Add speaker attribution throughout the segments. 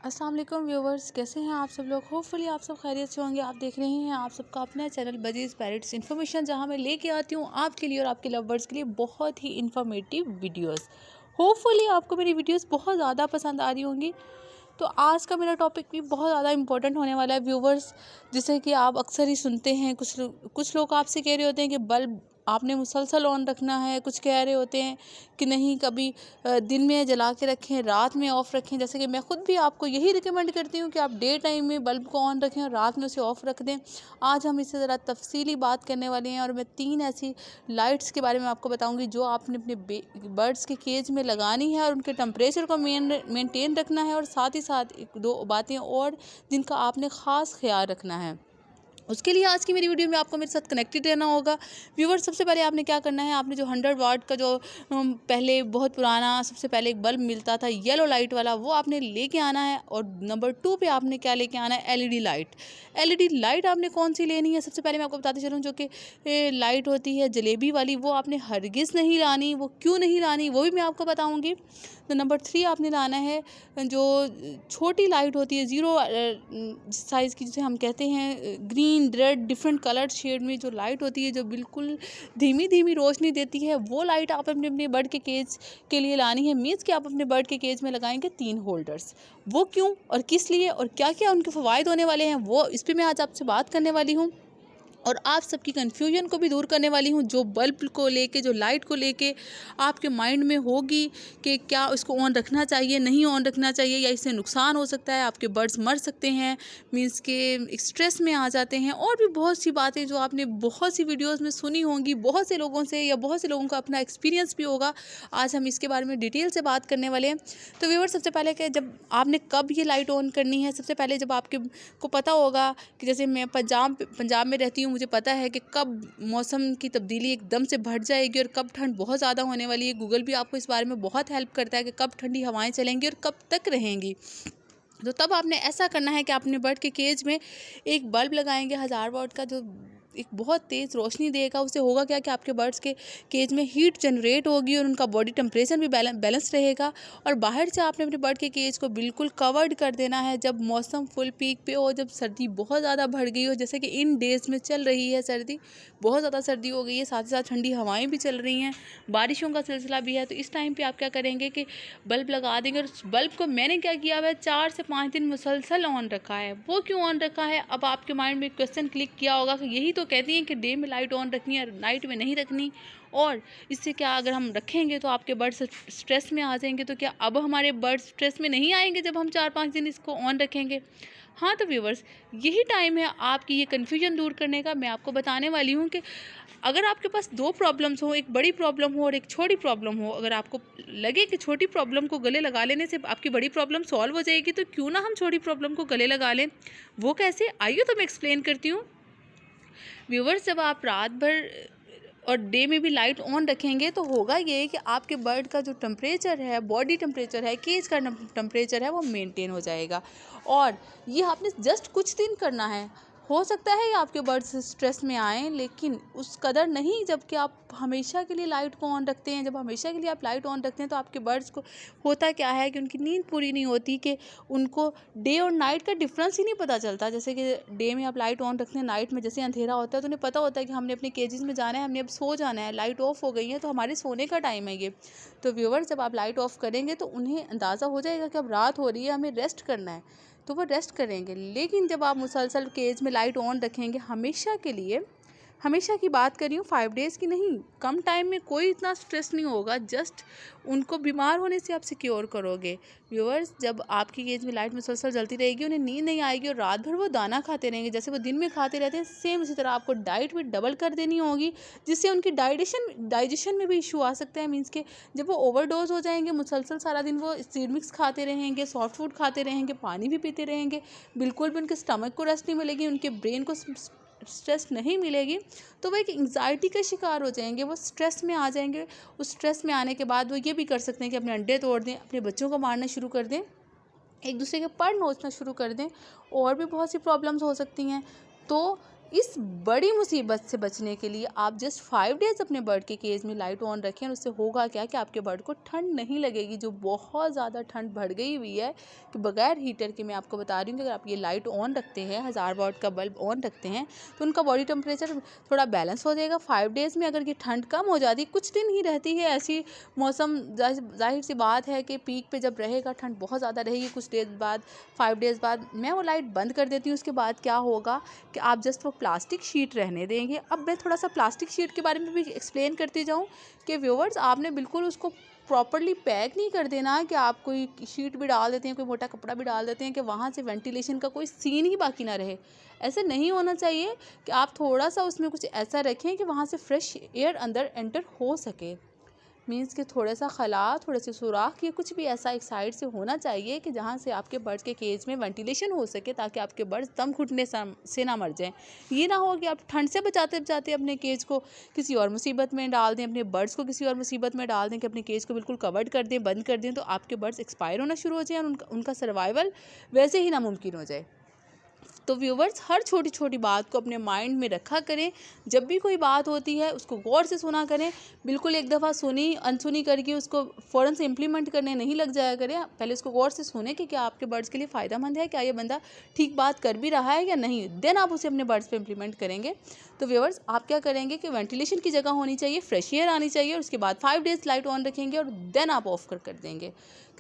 Speaker 1: अस्सलाम वालेकुम व्यूवर्स, कैसे हैं आप सब लोग। होपफुली आप सब खैरियत से होंगे। आप देख रहे हैं आप सबका अपना चैनल बजीज़ पैरेट्स इन्फॉर्मेशन, जहां मैं लेके आती हूं आपके लिए और आपके लवर्स के लिए बहुत ही इन्फॉर्मेटिव वीडियोस। होपफुली आपको मेरी वीडियोस बहुत ज़्यादा पसंद आ रही होंगी। तो आज का मेरा टॉपिक भी बहुत ज़्यादा इंपॉर्टेंट होने वाला है व्यूवर्स। जैसे कि आप अक्सर ही सुनते हैं, कुछ लोग आपसे कह रहे होते हैं कि बल्ब आपने मुसलसल ऑन रखना है, कुछ कह रहे होते हैं कि नहीं कभी दिन में जला के रखें, रात में ऑफ़ रखें। जैसे कि मैं ख़ुद भी आपको यही रिकमेंड करती हूँ कि आप डे टाइम में बल्ब को ऑन रखें और रात में उसे ऑफ़ रख दें। आज हम इससे ज़रा तफसीली बात करने वाले हैं और मैं 3 ऐसी लाइट्स के बारे में आपको बताऊँगी जो आपने अपने बर्ड्स के केज में लगानी है और उनके टेम्परेचर को मेनटेन रखना है, और साथ ही साथ 1-2 बातें और जिनका आपने ख़ास ख्याल रखना है। उसके लिए आज की मेरी वीडियो में आपको मेरे साथ कनेक्टेड रहना होगा। व्यूअर्स, सबसे पहले आपने क्या करना है, आपने जो 100 वाट का जो पहले बहुत पुराना सबसे पहले एक बल्ब मिलता था येलो लाइट वाला, वो आपने लेके आना है। और नंबर 2 पे आपने क्या लेके आना है, एलईडी लाइट। एलईडी लाइट आपने कौन सी लेनी है, सबसे पहले मैं आपको बताती चलूँ, जो कि लाइट होती है जलेबी वाली, वो आपने हरगिज़ नहीं लानी। वो क्यों नहीं लानी वो भी मैं आपको बताऊँगी। तो नंबर 3 आपने लाना है जो छोटी लाइट होती है, 0 साइज़ की, जिसे हम कहते हैं green, red, different colour shade में जो लाइट होती है, जो बिल्कुल धीमी धीमी रोशनी देती है, वो लाइट आप अपने अपने बर्ड के केज के लिए लानी है। मीन्स कि आप अपने बर्ड के केज में लगाएंगे 3 होल्डर्स। वो क्यों और किस लिए और क्या क्या उनके फ़वाइद होने वाले हैं, वो इस पर मैं आज आपसे बात करने वाली हूँ। और आप सबकी कन्फ्यूजन को भी दूर करने वाली हूँ, जो बल्ब को लेके, जो लाइट को लेके आपके माइंड में होगी कि क्या इसको ऑन रखना चाहिए, नहीं ऑन रखना चाहिए, या इससे नुकसान हो सकता है, आपके बर्ड्स मर सकते हैं, मीन्स के स्ट्रेस में आ जाते हैं। और भी बहुत सी बातें जो आपने बहुत सी वीडियोज़ में सुनी होंगी बहुत से लोगों से, या बहुत से लोगों का अपना एक्सपीरियंस भी होगा। आज हम इसके बारे में डिटेल से बात करने वाले हैं। तो व्यूअर्स, सबसे पहले कि जब आपने कब ये लाइट ऑन करनी है, सबसे पहले जब आपके को पता होगा कि जैसे मैं पंजाब में रहती हूँ, मुझे पता है कि कब मौसम की तब्दीली एकदम से बढ़ जाएगी और कब ठंड बहुत ज़्यादा होने वाली है। गूगल भी आपको इस बारे में बहुत हेल्प करता है कि कब ठंडी हवाएं चलेंगी और कब तक रहेंगी। तो तब आपने ऐसा करना है कि आप अपने बर्ड के केज में एक बल्ब लगाएंगे 1000 वाट का, जो एक बहुत तेज़ रोशनी देगा। उससे होगा क्या कि आपके बर्ड्स के केज में हीट जनरेट होगी और उनका बॉडी टेम्परेचर भी बैलेंस रहेगा। और बाहर से आपने अपने बर्ड के केज को बिल्कुल कवर्ड कर देना है जब मौसम फुल पीक पे हो, जब सर्दी बहुत ज़्यादा बढ़ गई हो, जैसे कि इन डेज़ में चल रही है सर्दी, बहुत ज़्यादा सर्दी हो गई है, साथ ही साथ ठंडी हवाएँ भी चल रही हैं, बारिशों का सिलसिला भी है। तो इस टाइम पर आप क्या करेंगे कि बल्ब लगा देंगे। और उस बल्ब को मैंने क्या किया हुआ है, 4 से 5 दिन मुसलसल ऑन रखा है। वो क्यों ऑन रखा है, अब आपके माइंड में क्वेश्चन क्लिक किया होगा कि यही तो कहती हैं कि डे में लाइट ऑन रखनी है, नाइट में नहीं रखनी, और इससे क्या अगर हम रखेंगे तो आपके बर्ड्स स्ट्रेस में आ जाएंगे। तो क्या अब हमारे बर्ड्स स्ट्रेस में नहीं आएंगे जब हम 4-5 दिन इसको ऑन रखेंगे। हाँ, तो व्यूवर्स, यही टाइम है आपकी ये कन्फ्यूजन दूर करने का। मैं आपको बताने वाली हूँ कि अगर आपके पास 2 प्रॉब्लम्स हो, एक बड़ी प्रॉब्लम हो और एक छोटी प्रॉब्लम हो, अगर आपको लगे कि छोटी प्रॉब्लम को गले लगा लेने से आपकी बड़ी प्रॉब्लम सॉल्व हो जाएगी, तो क्यों ना हम छोटी प्रॉब्लम को गले लगा लें। वो कैसे, आइए तो मैं एक्सप्लेन करती हूँ। व्यूवर्स, जब आप रात भर और डे में भी लाइट ऑन रखेंगे तो होगा ये कि आपके बर्ड का जो टेम्परेचर है, बॉडी टेम्परेचर है, केज का टेम्परेचर है, वो मेंटेन हो जाएगा। और ये आपने जस्ट कुछ दिन करना है। हो सकता है आपके बर्ड्स स्ट्रेस में आएँ, लेकिन उस कदर नहीं जबकि आप हमेशा के लिए लाइट को ऑन रखते हैं। जब हमेशा के लिए आप लाइट ऑन रखते हैं तो आपके बर्ड्स को होता क्या है कि उनकी नींद पूरी नहीं होती, कि उनको डे और नाइट का डिफरेंस ही नहीं पता चलता। जैसे कि डे में आप लाइट ऑन रखते हैं, नाइट में जैसे अंधेरा होता है तो उन्हें पता होता है कि हमने अपने केजेस में जाना है, हमने अब सो जाना है, लाइट ऑफ हो गई है तो हमारे सोने का टाइम है ये। तो व्यूअर्स, जब आप लाइट ऑफ करेंगे तो उन्हें अंदाज़ा हो जाएगा कि अब रात हो रही है, हमें रेस्ट करना है, तो वो रेस्ट करेंगे। लेकिन जब आप मुसलसल केज में लाइट ऑन रखेंगे हमेशा के लिए, हमेशा की बात कर रही हूँ, 5 डेज़ की नहीं, कम टाइम में कोई इतना स्ट्रेस नहीं होगा, जस्ट उनको बीमार होने से आप सिक्योर करोगे। व्यूअर्स, जब आपकी केज में लाइट मुसलसल जलती रहेगी, उन्हें नींद नहीं आएगी और रात भर वो दाना खाते रहेंगे जैसे वो दिन में खाते रहते हैं, सेम उसी तरह आपको डाइट भी डबल कर देनी होगी, जिससे उनकी डाइजेशन में भी इशू आ सकता है। मीन्स के जब वो ओवरडोज हो जाएंगे, मुसलसल सारा दिन वो सीड मिक्स खाते रहेंगे, सॉफ्ट फूड खाते रहेंगे, पानी भी पीते रहेंगे, बिल्कुल भी उनके स्टमक को रेस्ट नहीं मिलेगी, उनके ब्रेन को स्ट्रेस नहीं मिलेगी, तो वो एक एंग्जाइटी का शिकार हो जाएंगे, वो स्ट्रेस में आ जाएंगे। उस स्ट्रेस में आने के बाद वो ये भी कर सकते हैं कि अपने अंडे तोड़ दें, अपने बच्चों को मारना शुरू कर दें, एक दूसरे के पर नोचना शुरू कर दें, और भी बहुत सी प्रॉब्लम्स हो सकती हैं। तो इस बड़ी मुसीबत से बचने के लिए आप जस्ट 5 डेज़ अपने बर्ड के केज में लाइट ऑन रखें और उससे होगा क्या कि आपके बर्ड को ठंड नहीं लगेगी। जो बहुत ज़्यादा ठंड बढ़ गई हुई है कि बगैर हीटर के, मैं आपको बता रही हूँ कि अगर आप ये लाइट ऑन रखते हैं, 1000 वाट का बल्ब ऑन रखते हैं, तो उनका बॉडी टेम्परेचर थोड़ा बैलेंस हो जाएगा। 5 डेज़ में अगर ये ठंड कम हो जाती, कुछ दिन ही रहती है ऐसी मौसम, जाहिर सी बात है कि पीक पे जब रहेगा ठंड बहुत ज़्यादा रहेगी, कुछ डेज बाद 5 डेज़ बाद मैं वो लाइट बंद कर देती हूँ। उसके बाद क्या होगा कि आप जस्ट वो प्लास्टिक शीट रहने देंगे। अब मैं थोड़ा सा प्लास्टिक शीट के बारे में भी एक्सप्लेन करती जाऊँ कि व्यूअर्स, आपने बिल्कुल उसको प्रॉपरली पैक नहीं कर देना कि आप कोई शीट भी डाल देते हैं, कोई मोटा कपड़ा भी डाल देते हैं कि वहाँ से वेंटिलेशन का कोई सीन ही बाकी ना रहे। ऐसे नहीं होना चाहिए कि आप थोड़ा सा उसमें कुछ ऐसा रखें कि वहाँ से फ्रेश एयर अंदर एंटर हो सके। मीन्स कि थोड़ा सा खला, थोड़े से सुराख, ये कुछ भी ऐसा एक साइड से होना चाहिए कि जहाँ से आपके बर्ड्स के केज में वेंटिलेशन हो सके, ताकि आपके बर्ड्स दम घुटने से ना मर जाएं। ये ना हो कि आप ठंड से बचाते बचाते अपने केज को किसी और मुसीबत में डाल दें, अपने बर्ड्स को किसी और मुसीबत में डाल दें कि अपने केज को बिल्कुल कवर्ड कर दें, बंद कर दें, तो आपके बर्ड्स एक्सपायर होना शुरू हो जाएं और उनका सर्वाइवल वैसे ही नामुमकिन हो जाए। तो व्यूवर्स, हर छोटी छोटी बात को अपने माइंड में रखा करें। जब भी कोई बात होती है उसको गौर से सुना करें। बिल्कुल एक दफ़ा सुनी अनसुनी करके उसको फ़ौरन से इम्प्लीमेंट करने नहीं लग जाया करें। पहले उसको गौर से सुने कि क्या आपके बर्ड्स के लिए फ़ायदेमंद है, क्या ये बंदा ठीक बात कर भी रहा है या नहीं, देन आप उसे अपने बर्ड्स पे इम्प्लीमेंट करेंगे। तो व्यूवर्स, आप क्या करेंगे कि वेंटिलेशन की जगह होनी चाहिए, फ्रेश एयर आनी चाहिए, और उसके बाद 5 डेज़ लाइट ऑन रखेंगे और देन आप ऑफ कर देंगे,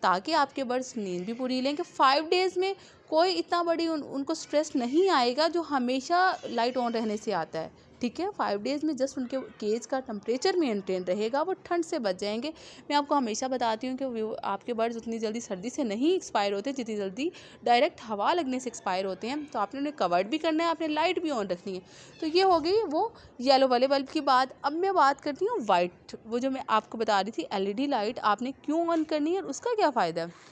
Speaker 1: ताकि आपके बर्ड्स नींद भी पूरी लें। कि 5 डेज़ में कोई इतना बड़ी उनको स्ट्रेस नहीं आएगा जो हमेशा लाइट ऑन रहने से आता है। ठीक है, 5 डेज़ में जस्ट उनके केज का टेम्परेचर मेंटेन रहेगा, वो ठंड से बच जाएंगे। मैं आपको हमेशा बताती हूँ कि आपके बर्ड्स उतनी जल्दी सर्दी से नहीं एक्सपायर होते जितनी जल्दी डायरेक्ट हवा लगने से एक्सपायर होते हैं। तो आपने उन्हें कवर्ड भी करना है, आपने लाइट भी ऑन रखनी है। तो ये हो गई वो येलो वाले बल्ब की बात। अब मैं बात करती हूँ वाइट, वो जो मैं आपको बता रही थी LED लाइट आपने क्यों ऑन करनी है और उसका क्या फ़ायदा है।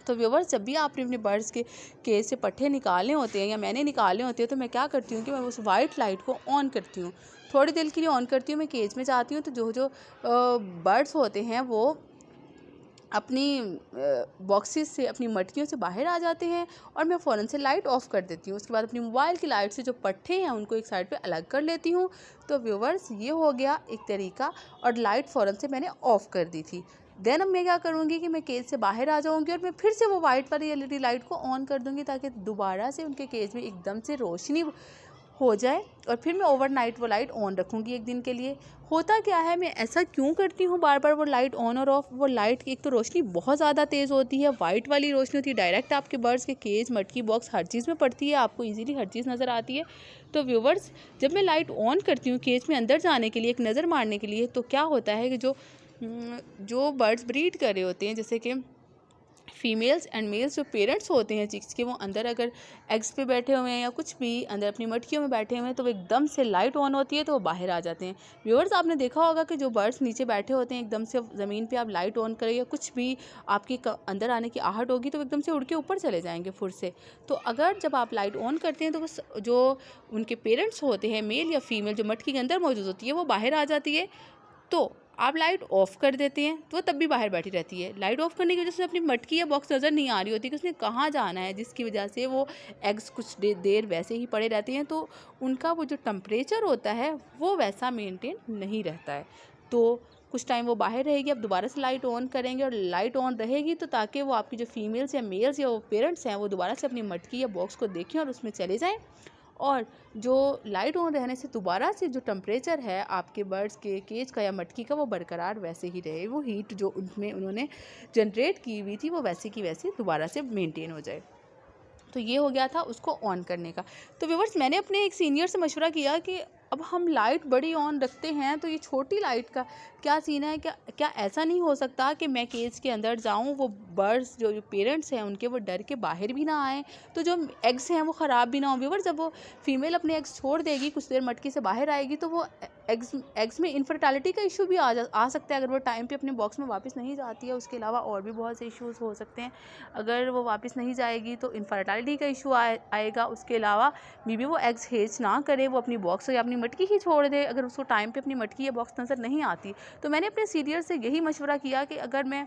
Speaker 1: तो व्यूवर्स, जब भी आपने अपने बर्ड्स के केज से पट्टे निकालने होते हैं या मैंने निकालने होते हैं, तो मैं क्या करती हूँ कि मैं उस वाइट लाइट को ऑन करती हूँ, थोड़ी देर के लिए ऑन करती हूँ। मैं केज में जाती हूँ तो जो बर्ड्स होते हैं वो अपनी बॉक्सेस से, अपनी मटकियों से बाहर आ जाते हैं और मैं फ़ौरन से लाइट ऑफ़ कर देती हूँ। उसके बाद अपनी मोबाइल की लाइट से जो पट्टे हैं उनको एक साइड पे अलग कर लेती हूँ। तो व्यूवर्स, ये हो गया एक तरीका, और लाइट फ़ौरन से मैंने ऑफ़ कर दी थी। देन अब मैं क्या करूँगी कि मैं केज से बाहर आ जाऊँगी और मैं फिर से वो वाइट वाली LED लाइट को ऑन कर दूँगी, ताकि दोबारा से उनके केज में एकदम से रोशनी हो जाए, और फिर मैं ओवरनाइट वो लाइट ऑन रखूँगी एक दिन के लिए। होता क्या है, मैं ऐसा क्यों करती हूँ बार बार वो लाइट ऑन और ऑफ। वो लाइट की एक तो रोशनी बहुत ज़्यादा तेज़ होती है, वाइट वाली रोशनी होती है, डायरेक्ट आपके बर्ड्स के केज, मटकी, बॉक्स, हर चीज़ में पड़ती है, आपको इजीली हर चीज़ नज़र आती है। तो व्यूवर्स, जब मैं लाइट ऑन करती हूँ केज में अंदर जाने के लिए, एक नज़र मारने के लिए, तो क्या होता है कि जो बर्ड्स ब्रीड कर रहे होते हैं, जैसे कि फीमेल्स एंड मेल्स, जो पेरेंट्स होते हैं चिक्स के, वो अंदर अगर एग्स पे बैठे हुए हैं या कुछ भी अंदर अपनी मटकियों में बैठे हुए हैं, तो वो एकदम से लाइट ऑन होती है तो वो बाहर आ जाते हैं। व्यूअर्स, आपने देखा होगा कि जो बर्ड्स नीचे बैठे होते हैं, एकदम से ज़मीन पे आप लाइट ऑन करें या कुछ भी आपकी अंदर आने की आहट होगी तो एकदम से उड़ के ऊपर चले जाएंगे फुर से। तो अगर जब आप लाइट ऑन करते हैं तो बस जो उनके पेरेंट्स होते हैं, मेल या फीमेल, जो मटकी के अंदर मौजूद होती है, वो बाहर आ जाती है। तो आप लाइट ऑफ़ कर देते हैं तो वो तब भी बाहर बैठी रहती है। लाइट ऑफ़ करने की वजह से अपनी मटकी या बॉक्स नज़र नहीं आ रही होती कि उसने कहाँ जाना है, जिसकी वजह से वो एग्स कुछ देर वैसे ही पड़े रहते हैं, तो उनका वो जो टेम्परेचर होता है वो वैसा मेंटेन नहीं रहता है। तो कुछ टाइम वो बाहर रहेगी, अब दोबारा से लाइट ऑन करेंगे और लाइट ऑन रहेगी तो ताकि वो आपकी जो फीमेल्स या मेल्स या वो पेरेंट्स हैं वो दोबारा से अपनी मटकी या बॉक्स को देखें और उसमें चले जाएँ, और जो लाइट ऑन रहने से दोबारा से जो टेम्परेचर है आपके बर्ड्स के केज का या मटकी का, वो बरकरार वैसे ही रहे, वो हीट जो उनमें उन्होंने जनरेट की हुई थी वो वैसे की वैसे दोबारा से मेंटेन हो जाए। तो ये हो गया था उसको ऑन करने का। तो व्यूअर्स, मैंने अपने एक सीनियर से मशवरा किया कि अब हम लाइट बड़ी ऑन रखते हैं तो ये छोटी लाइट का क्या सीन है, क्या क्या ऐसा नहीं हो सकता कि मैं केज के अंदर जाऊं, वो बर्ड्स जो पेरेंट्स हैं उनके वो डर के बाहर भी ना आएँ, तो जो एग्स हैं वो ख़राब भी ना हो। व्यूअर्स, जब वो फीमेल अपने एग्स छोड़ देगी, कुछ देर मटकी से बाहर आएगी, तो वो एग्स में इनफर्टिलिटी का इशू भी आ सकता है अगर वो टाइम पे अपने बॉक्स में वापस नहीं जाती है। उसके अलावा और भी बहुत से इश्यूज़ हो सकते हैं। अगर वो वापस नहीं जाएगी तो इनफर्टिलिटी का इशू आएगा। उसके अलावा मे बी वो एग्स हेच ना करे, वो अपनी बॉक्स या अपनी मटकी ही छोड़ दे अगर उसको टाइम पे अपनी मटकी या बॉक्स नज़र नहीं आती। तो मैंने अपने सीनियर से यही मशवरा किया कि अगर मैं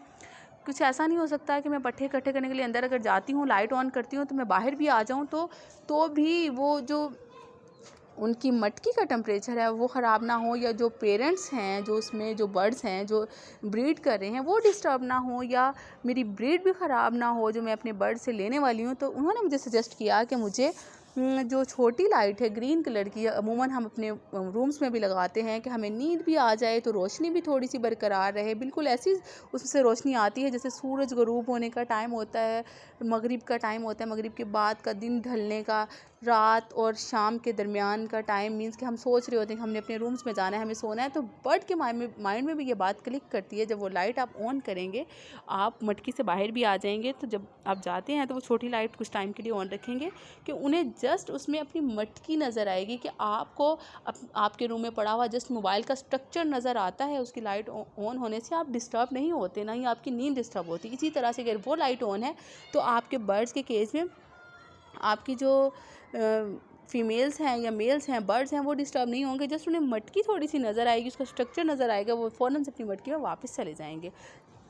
Speaker 1: कुछ ऐसा नहीं हो सकता कि मैं पट्टे इकट्ठे करने के लिए अंदर अगर जाती हूँ, लाइट ऑन करती हूँ, तो मैं बाहर भी आ जाऊँ तो भी वो जो उनकी मटकी का टेम्परेचर है वो ख़राब ना हो, या जो पेरेंट्स हैं जो उसमें जो बर्ड्स हैं जो ब्रीड कर रहे हैं वो डिस्टर्ब ना हो, या मेरी ब्रीड भी ख़राब ना हो जो मैं अपने बर्ड से लेने वाली हूँ। तो उन्होंने मुझे सजेस्ट किया कि मुझे जो छोटी लाइट है ग्रीन कलर की, अमूमन हम अपने रूम्स में भी लगाते हैं कि हमें नींद भी आ जाए तो रोशनी भी थोड़ी सी बरकरार रहे, बिल्कुल ऐसी उससे रोशनी आती है जैसे सूरज गरूब होने का टाइम होता है, मगरिब का टाइम होता है, मगरिब के बाद का दिन ढलने का, रात और शाम के दरमियान का टाइम, मीन्स कि हम सोच रहे होते हैं कि हमने अपने रूम्स में जाना है, हमें सोना है। तो बर्ड के माइंड में भी ये बात क्लिक करती है। जब वो लाइट आप ऑन करेंगे, आप मटकी से बाहर भी आ जाएंगे, तो जब आप जाते हैं तो वो छोटी लाइट कुछ टाइम के लिए ऑन रखेंगे कि उन्हें जस्ट उसमें अपनी मटकी नज़र आएगी, कि आपको आपके रूम में पड़ा हुआ जस्ट मोबाइल का स्ट्रक्चर नज़र आता है। उसकी लाइट ऑन होने से आप डिस्टर्ब नहीं होते, ना ही आपकी नींद डिस्टर्ब होती। इसी तरह से अगर वो लाइट ऑन है तो आपके बर्ड्स के केज में आपकी जो फीमेल्स हैं या मेल्स हैं बर्ड्स हैं वो डिस्टर्ब नहीं होंगे। जस्ट उन्हें मटकी थोड़ी सी नज़र आएगी, उसका स्ट्रक्चर नज़र आएगा, वो फ़ौरन से अपनी मटकी में वापस चले जाएंगे।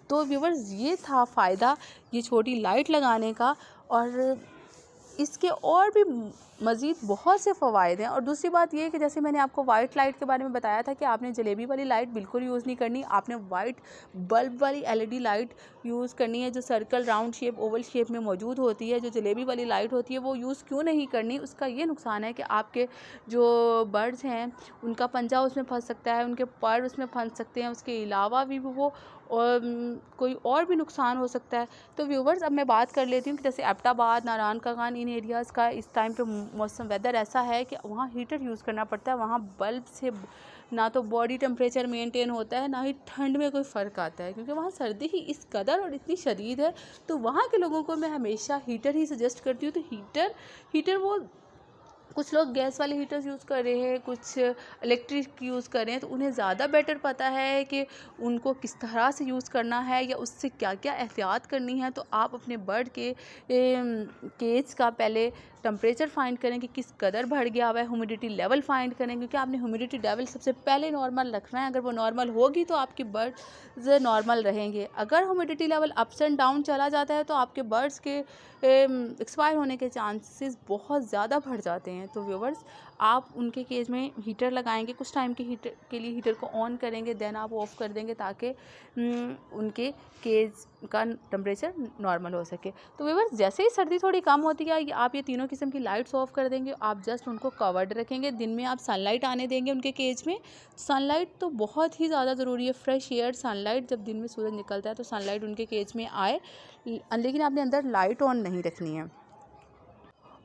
Speaker 1: तो व्यूअर्स ये था फ़ायदा ये छोटी लाइट लगाने का, और इसके और भी मज़ीद बहुत से फ़वाइद हैं। और दूसरी बात ये है कि जैसे मैंने आपको वाइट लाइट के बारे में बताया था कि आपने जलेबी वाली लाइट बिल्कुल यूज़ नहीं करनी, आपने वाइट बल्ब वाली एलईडी लाइट यूज़ करनी है जो circle, round shape, Oval shape में मौजूद होती है। जो जलेबी वाली लाइट होती है वो यूज़ क्यों नहीं करनी, उसका ये नुकसान है कि आपके जो बर्ड्स हैं उनका पंजा उसमें फंस सकता है, उनके पर उसमें फंस सकते हैं, उसके अलावा भी वो और कोई और भी नुकसान हो सकता है। तो व्यूवर्स अब मैं बात कर लेती हूँ कि जैसे एबटाबाद, नारायण कागान, इन एरियाज़ का इस टाइम पे मौसम वेदर ऐसा है कि वहाँ हीटर यूज़ करना पड़ता है। वहाँ बल्ब से ना तो बॉडी टेम्परेचर मेंटेन होता है, ना ही ठंड में कोई फ़र्क आता है, क्योंकि वहाँ सर्दी ही इस कदर और इतनी शदीद है। तो वहाँ के लोगों को मैं हमेशा हीटर ही सजेस्ट करती हूँ। तो हीटर वो कुछ लोग गैस वाले हीटर्स यूज़ कर रहे हैं, कुछ इलेक्ट्रिक यूज़ कर रहे हैं, तो उन्हें ज़्यादा बेटर पता है कि उनको किस तरह से यूज़ करना है या उससे क्या क्या एहतियात करनी है। तो आप अपने बर्ड के केज का पहले टेम्परेचर फाइंड करें कि किस कदर बढ़ गया हुआ है, ह्यूमिडिटी लेवल फाइंड करें, क्योंकि आपने ह्यूमिडिटी लेवल सबसे पहले नॉर्मल रखना है। अगर वो नॉर्मल होगी तो आपके बर्ड्स नॉर्मल रहेंगे। अगर humidity level ups and down चला जाता है तो आपके बर्ड्स के एक्सपायर होने के चांसेस बहुत ज़्यादा बढ़ जाते हैं। तो व्यूवर्स आप उनके केज में हीटर लगाएंगे, कुछ टाइम के लिए हीटर को ऑन करेंगे, देन आप ऑफ़ कर देंगे ताकि उनके केज का टेम्परेचर नॉर्मल हो सके। तो व्यूवर्स जैसे ही सर्दी थोड़ी कम होती है आप ये तीनों किस्म की लाइट्स ऑफ कर देंगे, आप जस्ट उनको कवर्ड रखेंगे। दिन में आप सनलाइट आने देंगे उनके केज में। सनलाइट तो बहुत ही ज़्यादा ज़रूरी है, फ्रेश एयर सनलाइट, जब दिन में सूरज निकलता है तो सनलाइट उनके केज में आए, लेकिन आपने अंदर लाइट ऑन नहीं रखनी है।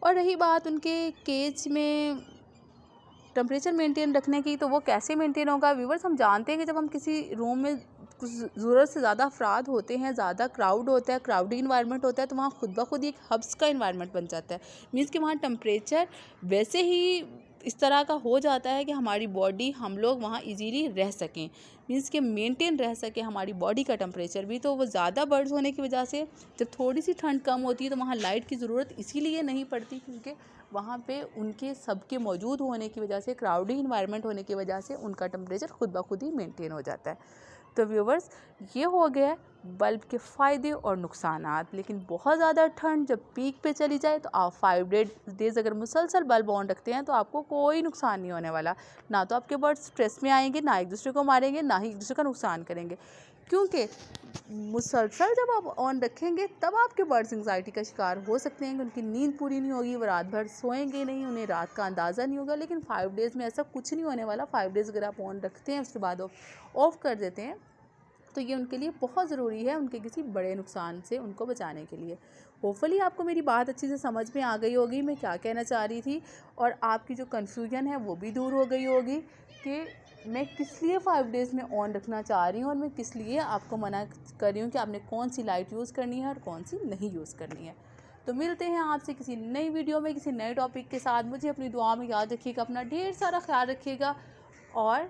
Speaker 1: और रही बात उनके केज में टेम्परेचर मेंटेन रखने की, तो वो कैसे मेंटेन होगा व्यूवर्स, हम जानते हैं कि जब हम किसी रूम में कुछ ज़रूरत से ज़्यादा अफराद होते हैं, ज़्यादा क्राउड होता है, क्राउडी इन्वायरमेंट होता है, तो वहाँ खुद ब खुद एक हब्स का इन्वायरमेंट बन जाता है। मीन्स कि वहाँ टेम्परेचर वैसे ही इस तरह का हो जाता है कि हमारी बॉडी, हम लोग वहाँ इजीली रह सकें, मीन्स कि मेंटेन रह सके हमारी बॉडी का टेम्परेचर भी। तो वो ज़्यादा बर्ड्स होने की वजह से जब थोड़ी सी ठंड कम होती है तो वहाँ लाइट की ज़रूरत इसीलिए नहीं पड़ती, क्योंकि वहाँ पे उनके सबके मौजूद होने की वजह से, क्राउडी इन्वायरमेंट होने की वजह से उनका टेम्परेचर खुद ब खुद ही मेंटेन हो जाता है। तो व्यूवर्स ये हो गया बल्ब के फ़ायदे और नुकसानात। लेकिन बहुत ज़्यादा ठंड जब पीक पे चली जाए तो आप 5 डेज़ अगर मुसलसल बल्ब ऑन रखते हैं तो आपको कोई नुकसान नहीं होने वाला। ना तो आपके बर्ड स्ट्रेस में आएंगे, ना एक दूसरे को मारेंगे, ना ही एक दूसरे का नुकसान करेंगे, क्योंकि मुसलसल जब आप ऑन रखेंगे तब आपके बर्ड्स एंग्जाइटी का शिकार हो सकते हैं कि उनकी नींद पूरी नहीं होगी, वो रात भर सोएंगे नहीं, उन्हें रात का अंदाज़ा नहीं होगा। लेकिन 5 डेज़ में ऐसा कुछ नहीं होने वाला। 5 डेज़ अगर आप ऑन रखते हैं उसके बाद ऑफ़ कर देते हैं तो ये उनके लिए बहुत ज़रूरी है, उनके किसी बड़े नुकसान से उनको बचाने के लिए। होपफुली आपको मेरी बात अच्छी से समझ में आ गई होगी मैं क्या कहना चाह रही थी, और आपकी जो कन्फ्यूजन है वो भी दूर हो गई होगी कि मैं किस लिए 5 डेज़ में ऑन रखना चाह रही हूँ और मैं किस लिए आपको मना कर रही हूँ कि आपने कौन सी लाइट यूज़ करनी है और कौन सी नहीं यूज़ करनी है। तो मिलते हैं आपसे किसी नई वीडियो में किसी नए टॉपिक के साथ। मुझे अपनी दुआ में याद रखिएगा, अपना ढेर सारा ख्याल रखिएगा, और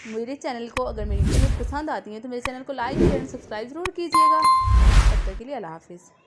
Speaker 1: मेरे चैनल को अगर मेरी वीडियो पसंद आती है तो मेरे चैनल को लाइक शेयर एंड सब्सक्राइब ज़रूर कीजिएगा। तब तक के लिए अल्लाह हाफिज़।